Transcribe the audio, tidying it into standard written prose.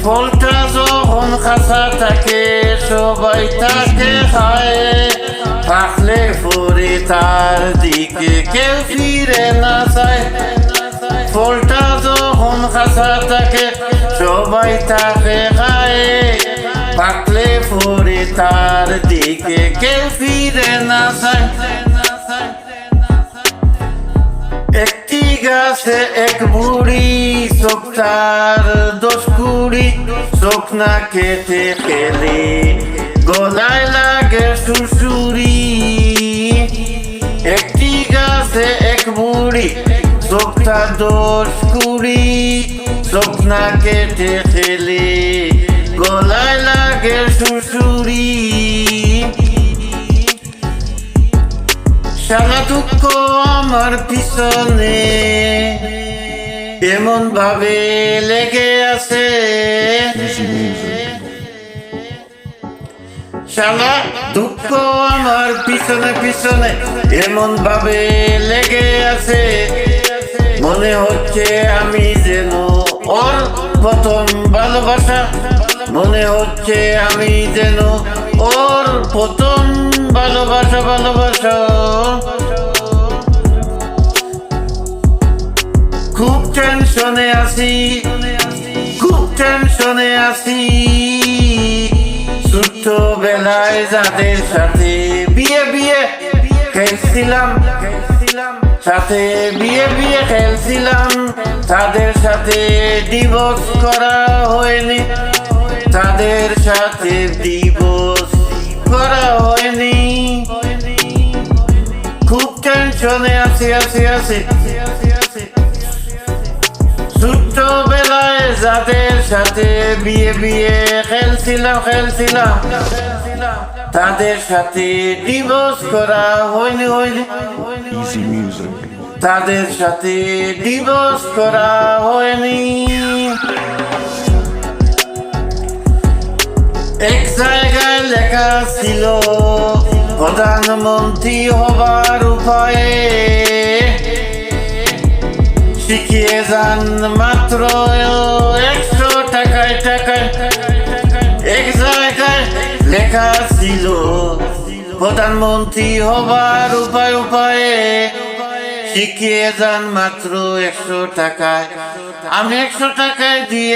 ফলটা যখন খাসা থাকে সবাই তাকে খায়, থাকলে পরে তার দিকে কেউ ফিরে না চায়। ফলটা যখন খাসা থাকে সবাই তাকে খায়, থাকলে পরে তার দিকে কেউ ফিরে না চায়। একটি গাছে এক বুড়ি, চোখ তার 10 কুড়ি, চোখ না কেটে খেলে গলায় লাগে সুরসুরি। একটি গাছে এক বুড়ি, চোখ তার 10 কুড়ি, চোখ না কেটে খেলে গলায় লাগে সুরসুরি। সারা দুঃখ আমার পিছনে এমন ভাবে লেগে আছে, সারা দুঃখ আমার পিছনে পিছনে এমন ভাবে লেগে আছে, মনে হচ্ছে আমি যেন ওর প্রথম ভালোবাসা, মনে হচ্ছে আমি যেন ওর প্রথম ভালোবাসা। খুব টেনশনে আছি, খুব টেনশনে আছি, ছোট্টবেলায় যাদের সাথে বিয়ে খেলছিলাম, সাথে বিয়ে খেলছিলাম, তাদের সাথে ডিভোর্স করা হয়নি, তাদের সাথে ডিভোর্স করা হয়নি। খুব টেনশনে আছি। ছোট্টবেলায় যাদের সাথে বিয়ে খেলছিলাম, তাদের সাথে ডিভোর্স করা হয়নি, তাদের সাথে ডিভোর্স করা হয়নি। এক জায়গায় লেখা ছিল প্রধানমন্ত্রী হবার উপায়ে, শিখিয়ে যান মাত্র 100 টাকায়। এক জায়গায় লেখা ছিল প্রধানমন্ত্রী হবার উপায়ে, শিখিয়ে যান মাত্র 100 টাকায়। আমি 100 টাকায় দিয়ে